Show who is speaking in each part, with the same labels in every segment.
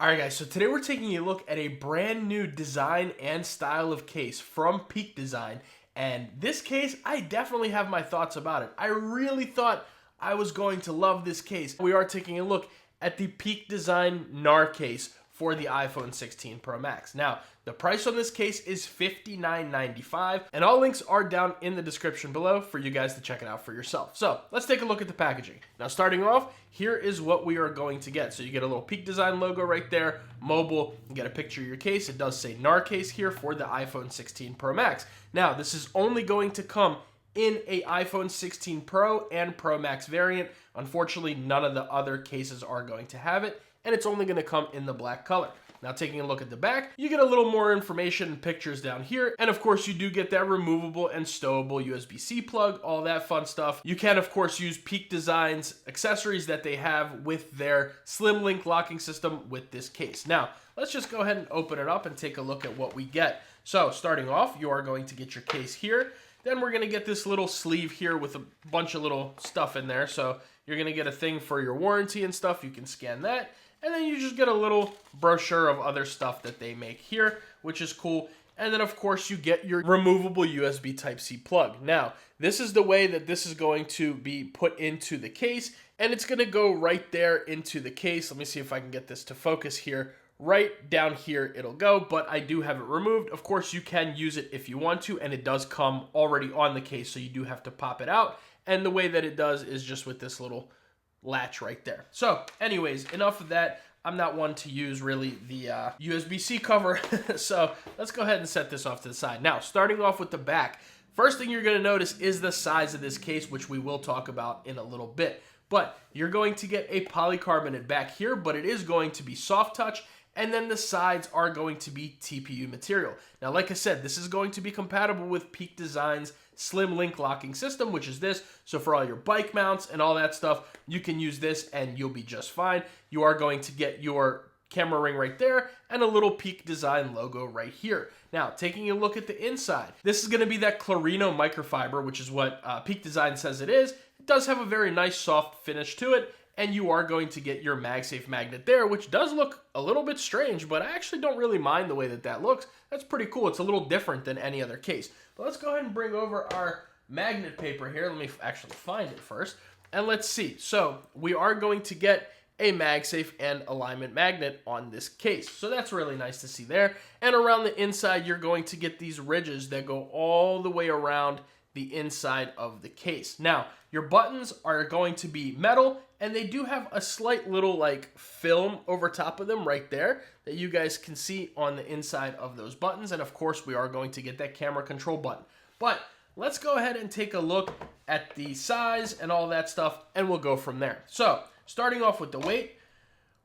Speaker 1: Alright guys, so today we're taking a look at a brand new design and style of case from Peak Design. And this case, I definitely have my thoughts about it. I really thought I was going to love this case. We are taking a look at the Peak Design GNAR case for the iPhone 16 Pro Max. Now, the price on this case is $59.95, and all links are down in the description below for you guys to check it out for yourself. So let's take a look at the packaging. Now, starting off, here is what we are going to get. So you get a little Peak Design logo right there, mobile, you get a picture of your case. It does say GNAR case here for the iPhone 16 Pro Max. Now, this is only going to come in a iPhone 16 Pro and Pro Max variant. Unfortunately, none of the other cases are going to have it, and it's only going to come in the black color. Now, taking a look at the back, you get a little more information and pictures down here. And of course, you do get that removable and stowable USB-C plug, all that fun stuff. You can, of course, use Peak Design's accessories that they have with their Slim Link locking system with this case. Now, let's just go ahead and open it up and take a look at what we get. So, starting off, you are going to get your case here. Then we're going to get this little sleeve here with a bunch of little stuff in there. So, you're going to get a thing for your warranty and stuff. You can scan that. And then you just get a little brochure of other stuff that they make here, which is cool. And then, of course, you get your removable USB Type-C plug. Now, this is the way that this is going to be put into the case, and it's going to go right there into the case. Let me see if I can get this to focus here. Right down here it'll go, but I do have it removed. Of course, you can use it if you want to, and it does come already on the case, so you do have to pop it out. And the way that it does is just with this little latch right there. So anyways, enough of that. I'm not one to use really the USB-C cover. So let's go ahead and set this off to the side. Now, starting off with the back, first thing you're going to notice is the size of this case, which we will talk about in a little bit. But you're going to get a polycarbonate back here, but it is going to be soft touch. And then the sides are going to be TPU material. Now, like I said, this is going to be compatible with Peak Design's Slim Link locking system, which is this. So for all your bike mounts and all that stuff, you can use this and you'll be just fine. You are going to get your camera ring right there and a little Peak Design logo right here. Now, taking a look at the inside, this is going to be that Clarino microfiber, which is what Peak Design says it is. It does have a very nice soft finish to it. And you are going to get your Magsafe magnet there, which does look a little bit strange, but I actually don't really mind the way that that looks. That's pretty cool. It's a little different than any other case. But let's go ahead and bring over our magnet paper here. Let me actually find it first. And let's see. So we are going to get a Magsafe and alignment magnet on this case. So that's really nice to see there. And around the inside, you're going to get these ridges that go all the way around the inside of the case. Now, your buttons are going to be metal, and they do have a slight little like film over top of them right there that you guys can see on the inside of those buttons. And of course, we are going to get that camera control button. But let's go ahead and take a look at the size and all that stuff, and we'll go from there. So starting off with the weight,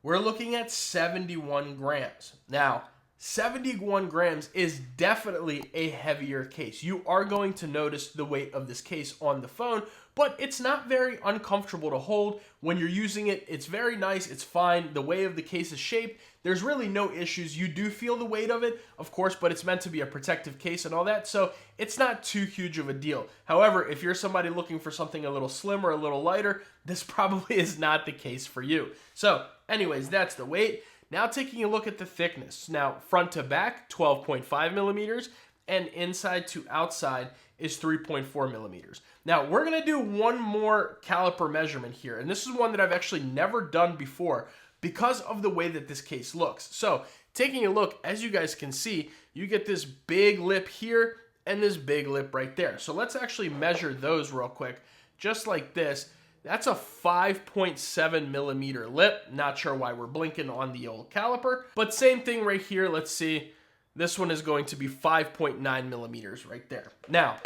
Speaker 1: we're looking at 71 grams. Now, 71 grams is definitely a heavier case. You are going to notice the weight of this case on the phone, but it's not very uncomfortable to hold. When you're using it, it's very nice, it's fine. The way of the case is shaped, there's really no issues. You do feel the weight of it, of course, but it's meant to be a protective case and all that, so it's not too huge of a deal. However, if you're somebody looking for something a little slimmer, a little lighter, this probably is not the case for you. So anyways, that's the weight. Now taking a look at the thickness. Now front to back, 12.5 millimeters, and inside to outside is 3.4 millimeters. Now we're gonna do one more caliper measurement here, and this is one that I've actually never done before because of the way that this case looks. So taking a look, as you guys can see, you get this big lip here and this big lip right there. So let's actually measure those real quick, just like this. That's a 5.7 millimeter lip. Not sure why we're blinking on the old caliper, but same thing right here. Let's see. This one is going to be 5.9 millimeters right there. Now,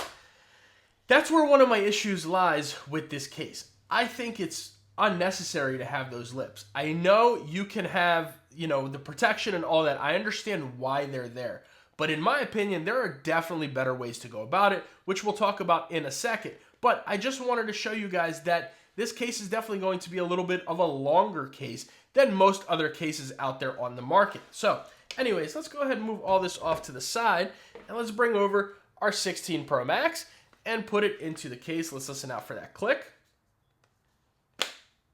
Speaker 1: that's where one of my issues lies with this case. I think it's unnecessary to have those lips. I know you can have, the protection and all that. I understand why they're there. But in my opinion, there are definitely better ways to go about it, which we'll talk about in a second. But I just wanted to show you guys that this case is definitely going to be a little bit of a longer case than most other cases out there on the market. So anyways, let's go ahead and move all this off to the side, and let's bring over our 16 Pro Max and put it into the case. Let's listen out for that click.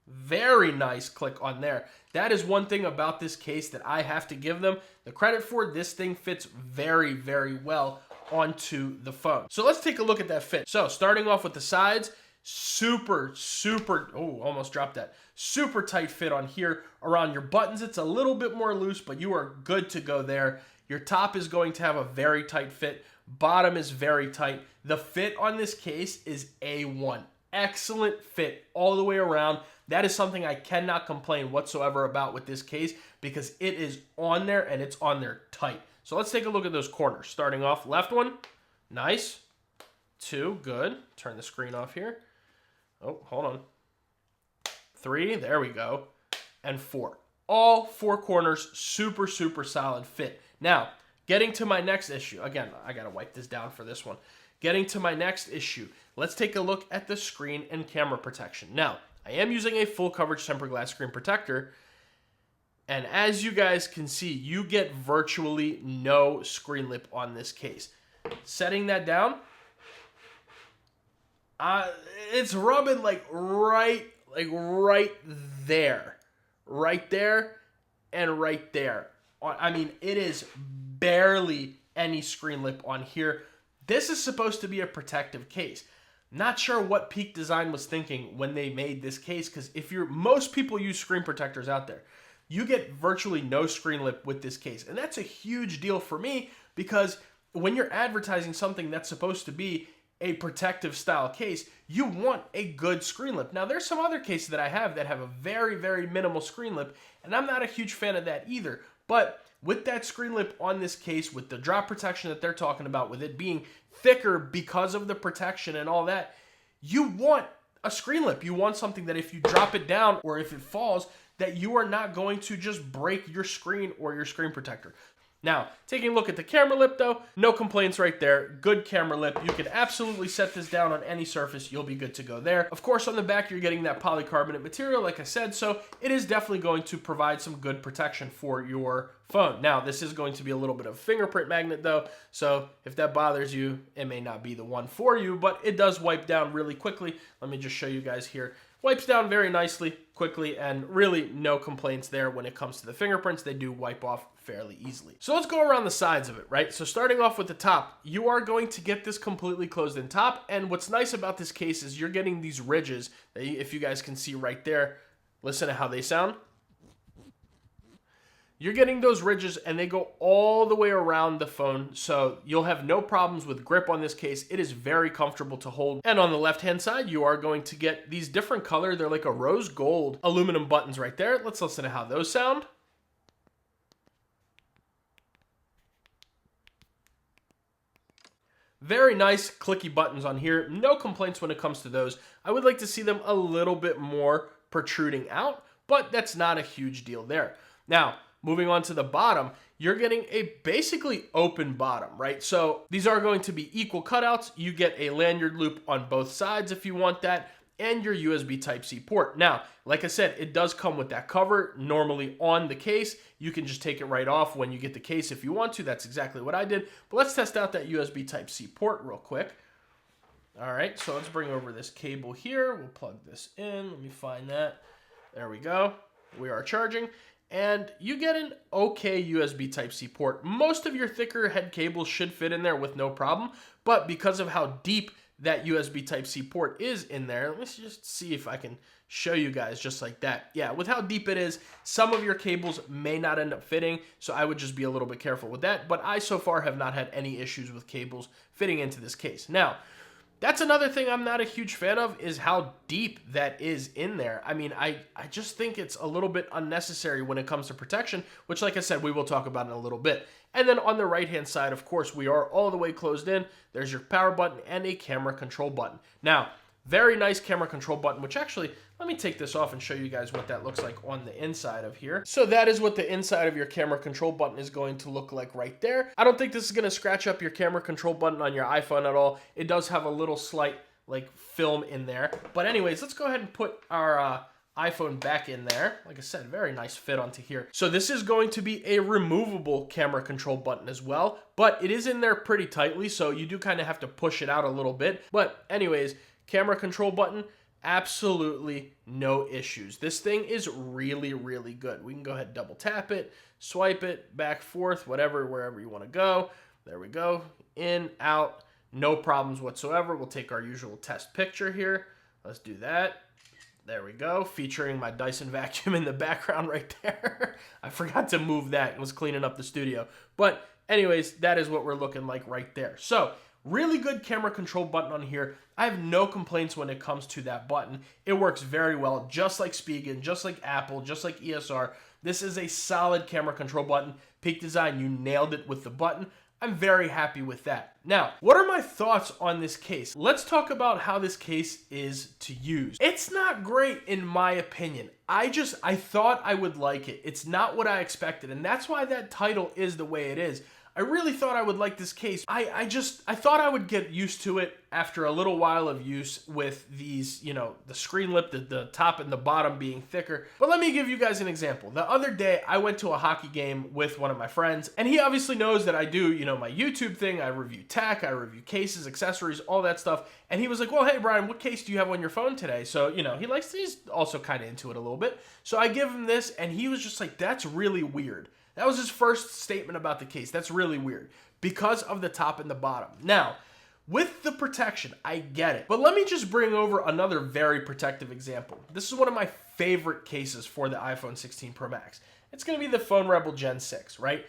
Speaker 1: Very nice click on there. That is one thing about this case that I have to give them the credit for. This thing fits very, very well onto the phone. So let's take a look at that fit. So starting off with the sides, super, oh, almost dropped that. Super tight fit on here. Around your buttons, it's a little bit more loose, but you are good to go there. Your top is going to have a very tight fit. Bottom is very tight. The fit on this case is A1. Excellent fit all the way around. That is something I cannot complain whatsoever about with this case because it is on there and it's on there tight. So let's take a look at those corners. Starting off, left one, nice. 2, good. Turn the screen off here. Oh, hold on. 3, there we go. And 4. All 4 corners, super, super solid fit. Now, getting to my next issue. Again, I gotta wipe this down for this one. Getting to my next issue. Let's take a look at the screen and camera protection. Now, I am using a full coverage tempered glass screen protector. And as you guys can see, you get virtually no screen lip on this case. Setting that down, it's rubbing like right there. Right there and right there. I mean, it is barely any screen lip on here. This is supposed to be a protective case. Not sure what Peak Design was thinking when they made this case, because most people use screen protectors out there. You get virtually no screen lip with this case. And that's a huge deal for me because when you're advertising something that's supposed to be a protective style case, you want a good screen lip. Now, there's some other cases that I have that have a very, very minimal screen lip, and I'm not a huge fan of that either. But with that screen lip on this case, with the drop protection that they're talking about, with it being thicker because of the protection and all that, you want a screen lip. You want something that if you drop it down or if it falls, that you are not going to just break your screen or your screen protector. Now, taking a look at the camera lip though, no complaints right there. Good camera lip. You can absolutely set this down on any surface. You'll be good to go there. Of course, on the back, you're getting that polycarbonate material, like I said, so it is definitely going to provide some good protection for your phone. Now, this is going to be a little bit of fingerprint magnet though, so if that bothers you, it may not be the one for you, but it does wipe down really quickly. Let me just show you guys here. Wipes down very nicely, quickly, and really no complaints there when it comes to the fingerprints. They do wipe off fairly easily. So let's go around the sides of it, right? So starting off with the top, you are going to get this completely closed in top, and what's nice about this case is you're getting these ridges that if you guys can see right there, listen to how they sound. You're getting those ridges and they go all the way around the phone, so you'll have no problems with grip on this case. It is very comfortable to hold. And on the left-hand side, you are going to get these different color. They're like a rose gold aluminum buttons right there. Let's listen to how those sound. Very nice clicky buttons on here. No complaints when it comes to those. I would like to see them a little bit more protruding out, but that's not a huge deal there. Now, moving on to the bottom, you're getting a basically open bottom, right? So these are going to be equal cutouts. You get a lanyard loop on both sides if you want that, and your USB Type-C port. Now, like I said, it does come with that cover normally on the case. You can just take it right off when you get the case if you want to. That's exactly what I did. But let's test out that USB Type-C port real quick. All right, so let's bring over this cable here. We'll plug this in. Let me find that. There we go. We are charging. And you get an okay USB Type-C port. Most of your thicker head cables should fit in there with no problem, but because of how deep that USB Type-C port is in there, let me just see if I can show you guys just like that. Yeah, with how deep it is, some of your cables may not end up fitting, so I would just be a little bit careful with that, but I so far have not had any issues with cables fitting into this case. Now, that's another thing I'm not a huge fan of is how deep that is in there. I mean, I just think it's a little bit unnecessary when it comes to protection, which, like I said, we will talk about in a little bit. And then on the right-hand side, of course, we are all the way closed in. There's your power button and a camera control button. Now, very nice camera control button, which actually, let me take this off and show you guys what that looks like on the inside of here. So that is what the inside of your camera control button is going to look like right there. I don't think this is going to scratch up your camera control button on your iPhone at all. It does have a little slight like film in there. But anyways, let's go ahead and put our iPhone back in there. Like I said, very nice fit onto here. So this is going to be a removable camera control button as well, but it is in there pretty tightly, so you do kind of have to push it out a little bit. But anyways, camera control button, absolutely no issues. This thing is really, really good. We can go ahead and double tap it, swipe it, back, forth, whatever, wherever you want to go. There we go. In, out, no problems whatsoever. We'll take our usual test picture here. Let's do that. There we go, featuring my Dyson vacuum in the background right there. I forgot to move that. It was cleaning up the studio. But anyways, that is what we're looking like right there. So, really good camera control button on here. I have no complaints when it comes to that button. It works very well, just like Spigen, just like Apple, just like ESR. This is a solid camera control button. Peak Design, you nailed it with the button. I'm very happy with that. Now, what are my thoughts on this case? Let's talk about how this case is to use. It's not great in my opinion. I thought I would like it. It's not what I expected, and that's why that title is the way it is. I really thought I would like this case. I thought I would get used to it after a little while of use with these, you know, the screen lip, the top and the bottom being thicker. But let me give you guys an example. The other day, I went to a hockey game with one of my friends, and he obviously knows that I do, you know, my YouTube thing. I review tech, I review cases, accessories, all that stuff. And he was like, well, hey, Brian, what case do you have on your phone today? So, you know, he's also kind of into it a little bit. So I give him this, and he was just like, that's really weird. That was his first statement about the case. That's really weird because of the top and the bottom. Now, with the protection, I get it. But let me just bring over another very protective example. This is one of my favorite cases for the iPhone 16 Pro Max. It's going to be the Phone Rebel Gen 6, right?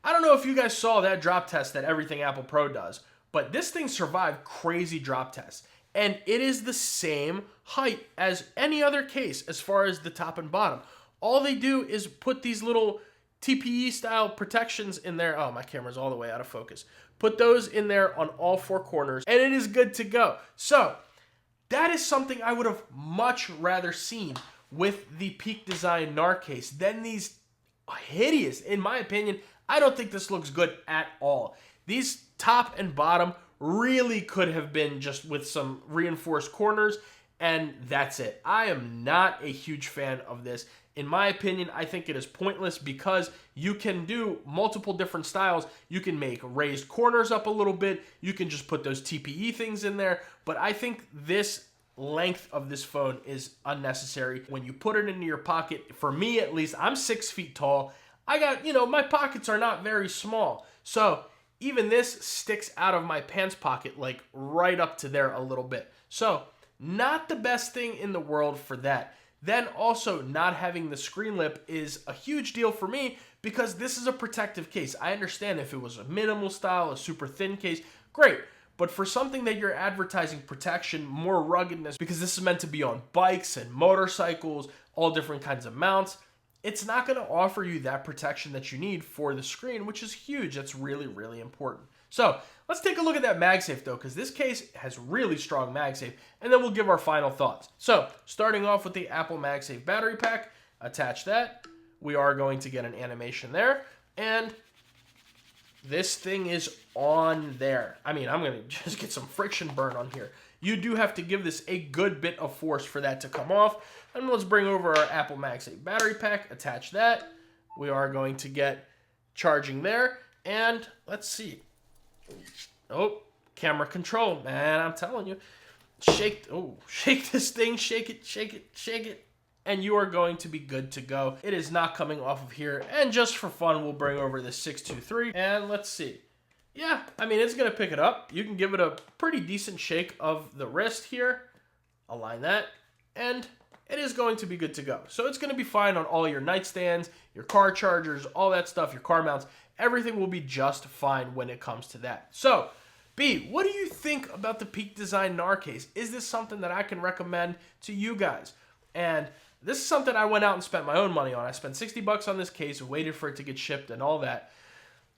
Speaker 1: I don't know if you guys saw that drop test that everything Apple Pro does, but this thing survived crazy drop tests. And it is the same height as any other case as far as the top and bottom. All they do is put these little TPE style protections in there. Oh, my camera's all the way out of focus. Put those in there on all four corners and it is good to go. So that is something I would have much rather seen with the Peak Design GNAR case than these hideous, in my opinion. I don't think this looks good at all. These top and bottom really could have been just with some reinforced corners, and that's it. I am not a huge fan of this. In my opinion, I think it is pointless because you can do multiple different styles. You can make raised corners up a little bit. You can just put those TPE things in there. But I think this length of this phone is unnecessary. When you put it into your pocket, for me at least, I'm 6 feet tall. I got, you know, my pockets are not very small. So even this sticks out of my pants pocket like right up to there a little bit. So not the best thing in the world for that. Then also not having the screen lip is a huge deal for me because this is a protective case. I understand if it was a minimal style, a super thin case, great. But for something that you're advertising protection, more ruggedness, because this is meant to be on bikes and motorcycles, all different kinds of mounts, it's not going to offer you that protection that you need for the screen, which is huge. That's really, really important. So let's take a look at that Magsafe though, because this case has really strong Magsafe, and then we'll give our final thoughts. So starting off with the Apple Magsafe battery pack, attach that. We are going to get an animation there, and this thing is on there. I mean, I'm going to just get some friction burn on here. You do have to give this a good bit of force for that to come off. And let's bring over our Apple Magsafe battery pack, attach that. We are going to get charging there, and let's see. Oh, camera control, man, I'm telling you. Shake this thing, shake it, and you are going to be good to go. It is not coming off of here, and just for fun, we'll bring over the 623, and let's see. Yeah, I mean, it's going to pick it up. You can give it a pretty decent shake of the wrist here. Align that, and it is going to be good to go. So it's going to be fine on all your nightstands, your car chargers, all that stuff, your car mounts. Everything will be just fine when it comes to that. So, B, what do you think about the Peak Design GNAR case? Is this something that I can recommend to you guys? And this is something I went out and spent my own money on. I spent $60 on this case, waited for it to get shipped and all that.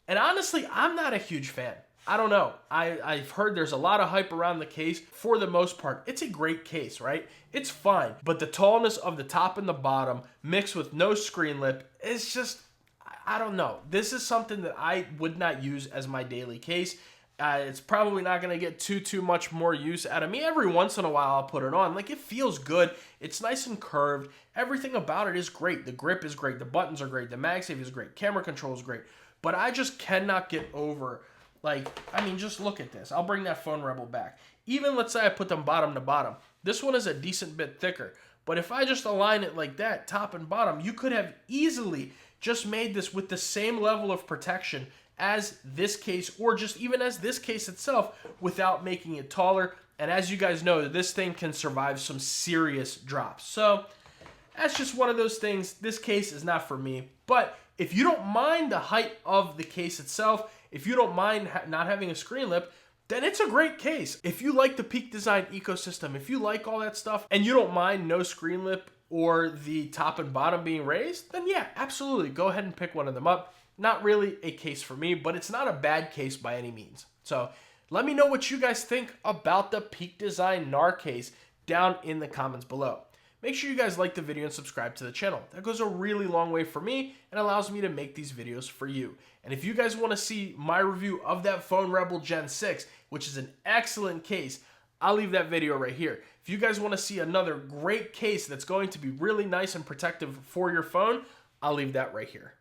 Speaker 1: And honestly, I'm not a huge fan. I don't know. I've heard there's a lot of hype around the case. For the most part, it's a great case, right? It's fine. But the tallness of the top and the bottom mixed with no screen lip is just, I don't know. This is something that I would not use as my daily case. It's probably not going to get too much more use out of me. Every once in a while, I'll put it on. Like, it feels good. It's nice and curved. Everything about it is great. The grip is great. The buttons are great. The Magsafe is great. Camera control is great. But I just cannot get over, like, I mean, just look at this. I'll bring that Phone Rebel back. Even, let's say I put them bottom to bottom. This one is a decent bit thicker. But if I just align it like that, top and bottom, you could have easily just made this with the same level of protection as this case, or just even as this case itself, without making it taller. And as you guys know, this thing can survive some serious drops. So that's just one of those things. This case is not for me. But if you don't mind the height of the case itself, if you don't mind not having a screen lip, then it's a great case. If you like the Peak Design ecosystem, if you like all that stuff, and you don't mind no screen lip or the top and bottom being raised, then yeah, absolutely, go ahead and pick one of them up. Not really a case for me, but it's not a bad case by any means. So let me know what you guys think about the Peak Design GNAR case down in the comments below. Make sure you guys like the video and subscribe to the channel. That goes a really long way for me and allows me to make these videos for you. And if you guys want to see my review of that Phone Rebel Gen 6, which is an excellent case, I'll leave that video right here. If you guys want to see another great case that's going to be really nice and protective for your phone, I'll leave that right here.